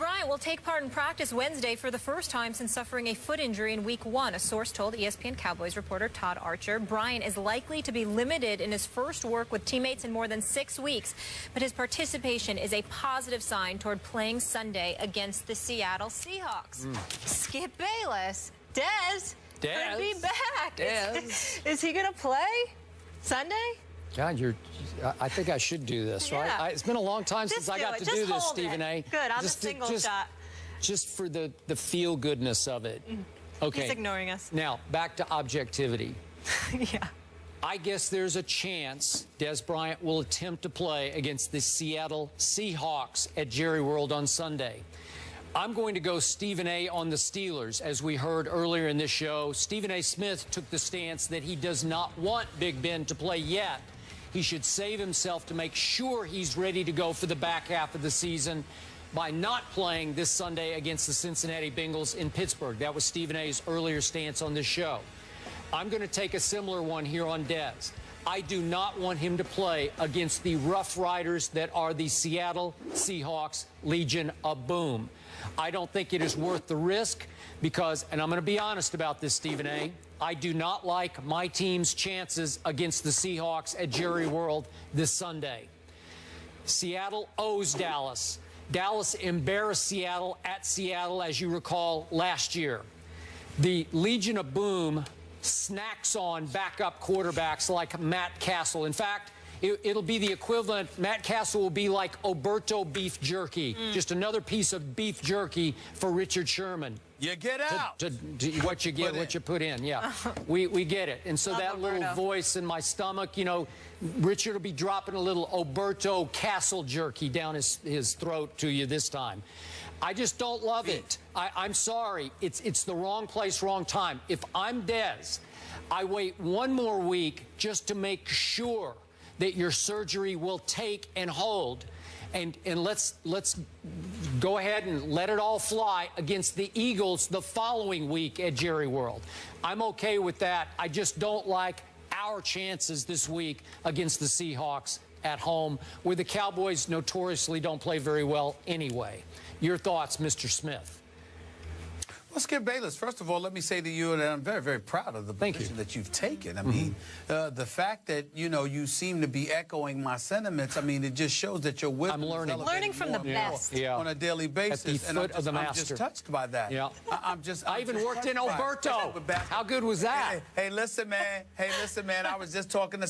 Bryant will take part in practice Wednesday for the first time since suffering a foot injury in Week 1. A source told ESPN Cowboys reporter Todd Archer Bryant is likely to be limited in his first work with teammates in more than 6 weeks, but his participation is a positive sign toward playing Sunday against the Seattle Seahawks. Skip Bayless, Dez could be back. Is he going to play Sunday? God, I think I should do this, right? It's been a long time since I got to do this, Stephen A. Good, on the single shot. Just for the feel-goodness of it. Okay. He's ignoring us. Now, back to objectivity. Yeah. I guess there's a chance Dez Bryant will attempt to play against the Seattle Seahawks at Jerry World on Sunday. I'm going to go Stephen A. on the Steelers. As we heard earlier in this show, Stephen A. Smith took the stance that he does not want Big Ben to play yet. He should save himself to make sure he's ready to go for the back half of the season by not playing this Sunday against the Cincinnati Bengals in Pittsburgh. That was Stephen A.'s earlier stance on this show. I'm going to take a similar one here on Dez. I do not want him to play against the Rough Riders that are the Seattle Seahawks Legion of Boom. I don't think it is worth the risk because, and I'm going to be honest about this, Stephen A., I do not like my team's chances against the Seahawks at Jerry World this Sunday. Seattle owes Dallas. Dallas embarrassed Seattle at Seattle, as you recall, last year. The Legion of Boom snacks on backup quarterbacks like Matt Castle. In fact, it'll be the equivalent. Matt Castle will be like Oberto beef jerky, just another piece of beef jerky for Richard Sherman. You get out. What you get, what you put in. Yeah, we get it. And so that little voice in my stomach, you know, Richard will be dropping a little Oberto Castle jerky down his throat to you this time. I just don't love it. I'm sorry. It's the wrong place, wrong time. If I'm Dez, I wait one more week just to make sure that your surgery will take and hold. And let's go ahead and let it all fly against the Eagles the following week at Jerry World. I'm okay with that. I just don't like our chances this week against the Seahawks at home, where the Cowboys notoriously don't play very well anyway. Your thoughts, Mr. Smith? Well, Skip Bayless, first of all, let me say to you that I'm very, very proud of the position that you've taken. I mean, the fact that, you know, you seem to be echoing my sentiments, I mean, it just shows that you're wisdom. I'm learning from the best on a daily basis. At the foot of the master. I'm just touched by that. Yeah. I even worked in Oberto. How good was that? Hey, listen, man. Hey, listen, man. I was just talking to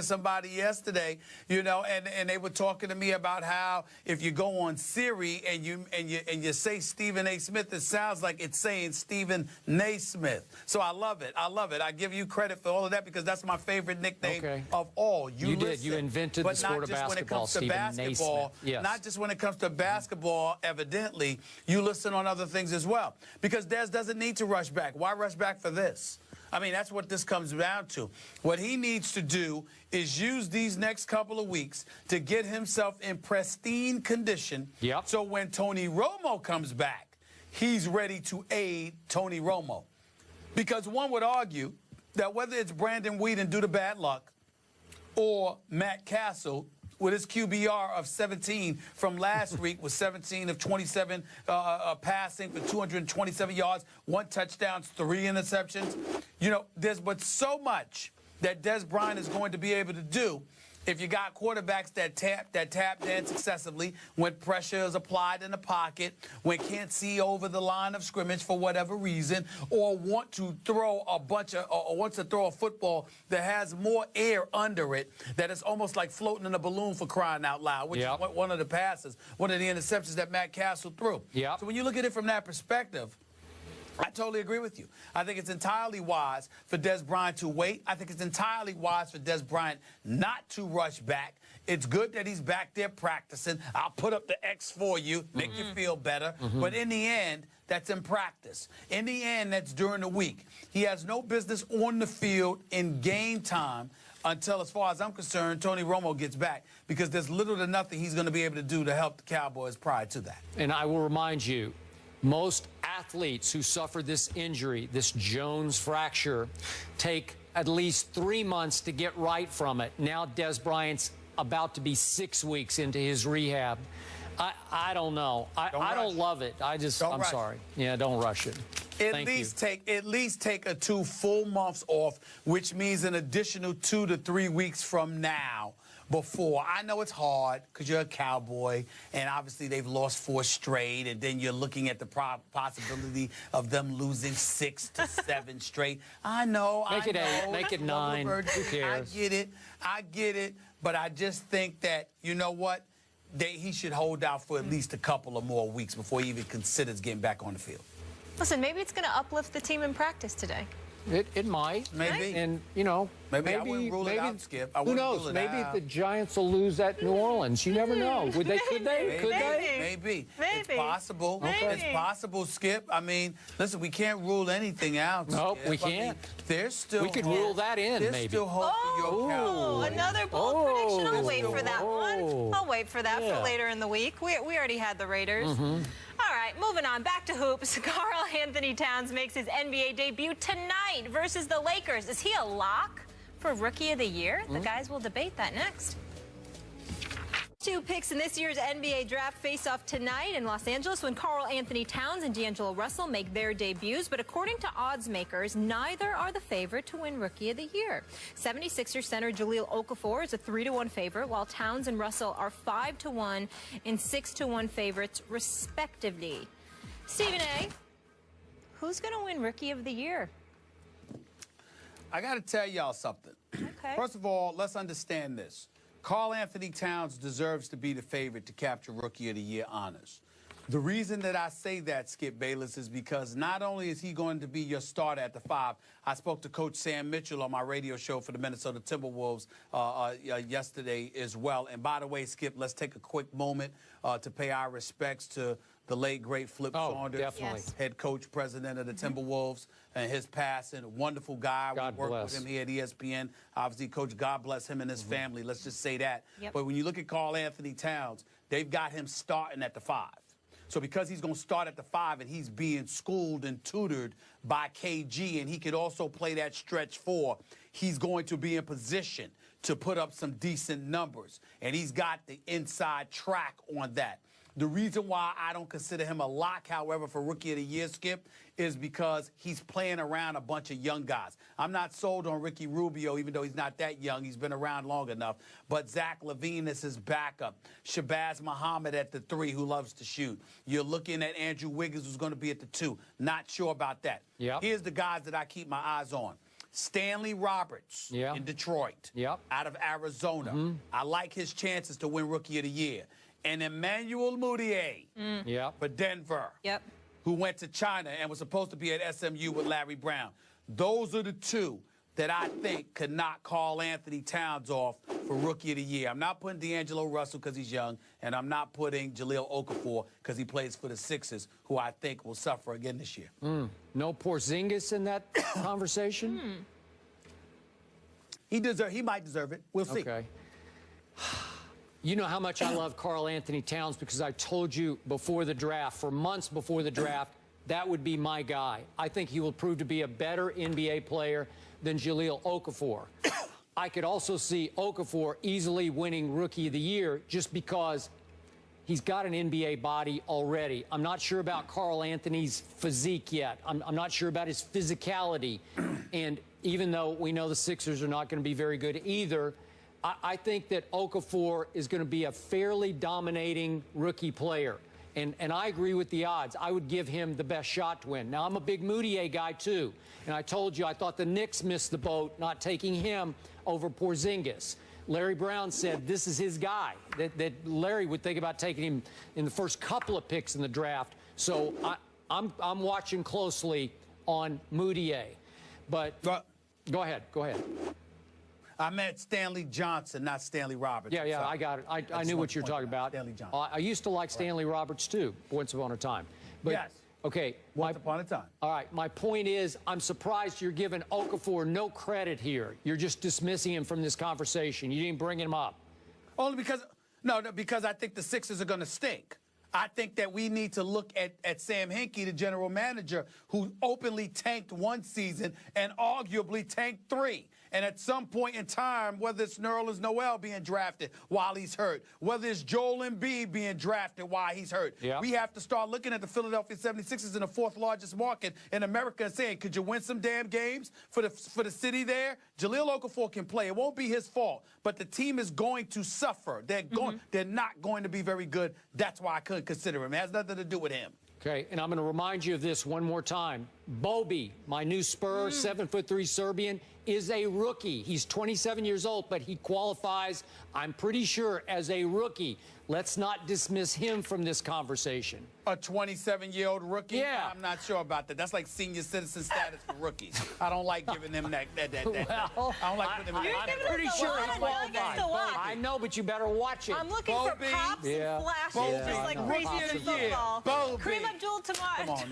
somebody yesterday, you know, and they were talking to me about how if you go on Siri and you say Stephen A. Smith, it sounds like it's saying Stephen Naismith. So I love it. I love it. I give you credit for all of that because that's my favorite nickname of all. You did. You invented the sport of basketball, Stephen Naismith. Yes. Not just when it comes to basketball, evidently, you listen on other things as well. Because Dez doesn't need to rush back. Why rush back for this? I mean, that's what this comes down to. What he needs to do is use these next couple of weeks to get himself in pristine condition. So when Tony Romo comes back, he's ready to aid Tony Romo. Because one would argue that whether it's Brandon Whedon due to bad luck or Matt Castle with his QBR of 17 from last week with 17 of 27 passing for 227 yards, 1 touchdown, 3 interceptions. You know, there's but so much that Dez Bryant is going to be able to do if you got quarterbacks that tap dance excessively, when pressure is applied in the pocket, when can't see over the line of scrimmage for whatever reason, or want to throw wants to throw a football that has more air under it, that is almost like floating in a balloon, for crying out loud, which is one of the passes, one of the interceptions that Matt Castle threw. So when you look at it from that perspective, I totally agree with you. I think it's entirely wise for Dez Bryant to wait. I think it's entirely wise for Dez Bryant not to rush back. It's good that he's back there practicing. I'll put up the X for you, make you feel better. But in the end, that's in practice. In the end, that's during the week. He has no business on the field in game time until, as far as I'm concerned, Tony Romo gets back, because there's little to nothing he's going to be able to do to help the Cowboys prior to that. And I will remind you, most athletes who suffer this injury, this Jones fracture, take at least 3 months to get right from it. Now Dez Bryant's about to be 6 weeks into his rehab. I don't know. I don't love it. I'm sorry. Yeah, don't rush it. At least take 2 full months off, which means an additional 2 to 3 weeks from now. Before, I know it's hard because you're a Cowboy, and obviously they've lost 4 straight, and then you're looking at the possibility of them losing 6 to 7 straight. I know. Make it 8. Make it 9. Who cares? I get it. But I just think that, you know what? He should hold out for at least a couple of more weeks before he even considers getting back on the field. Listen, maybe it's going to uplift the team in practice today. It might. Maybe. And, you know, maybe I wouldn't rule it out, Skip. Who knows? Maybe the Giants will lose at New Orleans. You never know. Could they? Could they? Maybe. It's possible. Maybe. It's possible, Skip. I mean, listen, we can't rule anything out, Nope, Skip. we can't. I mean, there's still We could rule that in, there's maybe. still hope for your Cowboys. Another bold prediction. I'll wait for that one. I'll wait for that Yeah. for later in the week. We already had the Raiders. All right, moving on. Back to hoops. Karl Anthony Towns makes his NBA debut tonight versus the Lakers. Is he a lock for Rookie of the Year? The guys will debate that next. 2 picks in this year's NBA draft face off tonight in Los Angeles when Karl Anthony Towns and D'Angelo Russell make their debuts. But according to odds makers, neither are the favorite to win Rookie of the Year. 76ers center Jahlil Okafor is a 3-1 favorite, while Towns and Russell are 5-1 and 6-1 favorites, respectively. Stephen A., who's going to win Rookie of the Year? I got to tell y'all something. Okay. First of all, let's understand this. Karl Anthony Towns deserves to be the favorite to capture Rookie of the Year honors. The reason that I say that, Skip Bayless, is because not only is he going to be your starter at the 5, I spoke to Coach Sam Mitchell on my radio show for the Minnesota Timberwolves yesterday as well. And by the way, Skip, let's take a quick moment to pay our respects to the late, great Flip Saunders, definitely. head coach, president of the Timberwolves, and his passing. Wonderful guy. God we worked bless. with him here at ESPN. Obviously, Coach, God bless him and his family. Let's just say that. Yep. But when you look at Karl Anthony Towns, they've got him starting at the 5. So because he's going to start at the 5 and he's being schooled and tutored by KG, and he could also play that stretch 4, he's going to be in position to put up some decent numbers. And he's got the inside track on that. The reason why I don't consider him a lock, however, for Rookie of the Year, Skip, is because he's playing around a bunch of young guys. I'm not sold on Ricky Rubio, even though he's not that young. He's been around long enough. But Zach LaVine is his backup. Shabazz Muhammad at the 3, who loves to shoot. You're looking at Andrew Wiggins, who's going to be at the 2. Not sure about that. Yep. Here's the guys that I keep my eyes on. Stanley Roberts in Detroit, out of Arizona. I like his chances to win Rookie of the Year. And Emmanuel Mudiay for Denver, who went to China and was supposed to be at SMU with Larry Brown. Those are the 2 that I think could knock Karl Anthony Towns off for Rookie of the Year. I'm not putting D'Angelo Russell because he's young, and I'm not putting Jahlil Okafor because he plays for the Sixers, who I think will suffer again this year. No Porzingis in that conversation? He might deserve it. We'll see. Okay. You know how much I love Karl Anthony Towns because I told you before the draft, for months before the draft, that would be my guy. I think he will prove to be a better NBA player than Jahlil Okafor. I could also see Okafor easily winning Rookie of the Year just because he's got an NBA body already. I'm not sure about Karl Anthony's physique yet. I'm not sure about his physicality. And even though we know the Sixers are not going to be very good either, I think that Okafor is going to be a fairly dominating rookie player. And I agree with the odds. I would give him the best shot to win. Now, I'm a big Mudiay guy, too. And I told you I thought the Knicks missed the boat not taking him over Porzingis. Larry Brown said this is his guy, that Larry would think about taking him in the first couple of picks in the draft. So I'm watching closely on Mudiay. But go ahead. I meant Stanley Johnson, not Stanley Roberts. Yeah, I got it. I knew what you were talking about. Stanley Johnson. I used to like Stanley Roberts, too, once upon a time. But, yes. Okay. Once upon a time. All right. My point is, I'm surprised you're giving Okafor no credit here. You're just dismissing him from this conversation. You didn't bring him up. Only because, because I think the Sixers are going to stink. I think that we need to look at Sam Hinkie, the general manager, who openly tanked 1 season and arguably tanked 3. And at some point in time, whether it's Nerlens Noel being drafted while he's hurt, whether it's Joel Embiid being drafted while he's hurt, we have to start looking at the Philadelphia 76ers in the fourth largest market in America and saying, could you win some damn games for the city there? Jahlil Okafor can play. It won't be his fault, but the team is going to suffer. They're not going to be very good. That's why I couldn't consider him. It has nothing to do with him. Okay, and I'm going to remind you of this one more time. Bobby, my new Spur, 7'3" Serbian, is a rookie. He's 27 years old, but he qualifies, I'm pretty sure, as a rookie. Let's not dismiss him from this conversation. A 27-year-old rookie? Yeah. I'm not sure about that. That's like senior citizen status for rookies. I don't like giving them that. Well, I don't like putting them in that. I'm pretty sure he qualifies. I know, but you better watch it. I'm looking for pops and flashes, just like crazy in football. Bobby. Kareem Abdul-Jabbar. Come on now.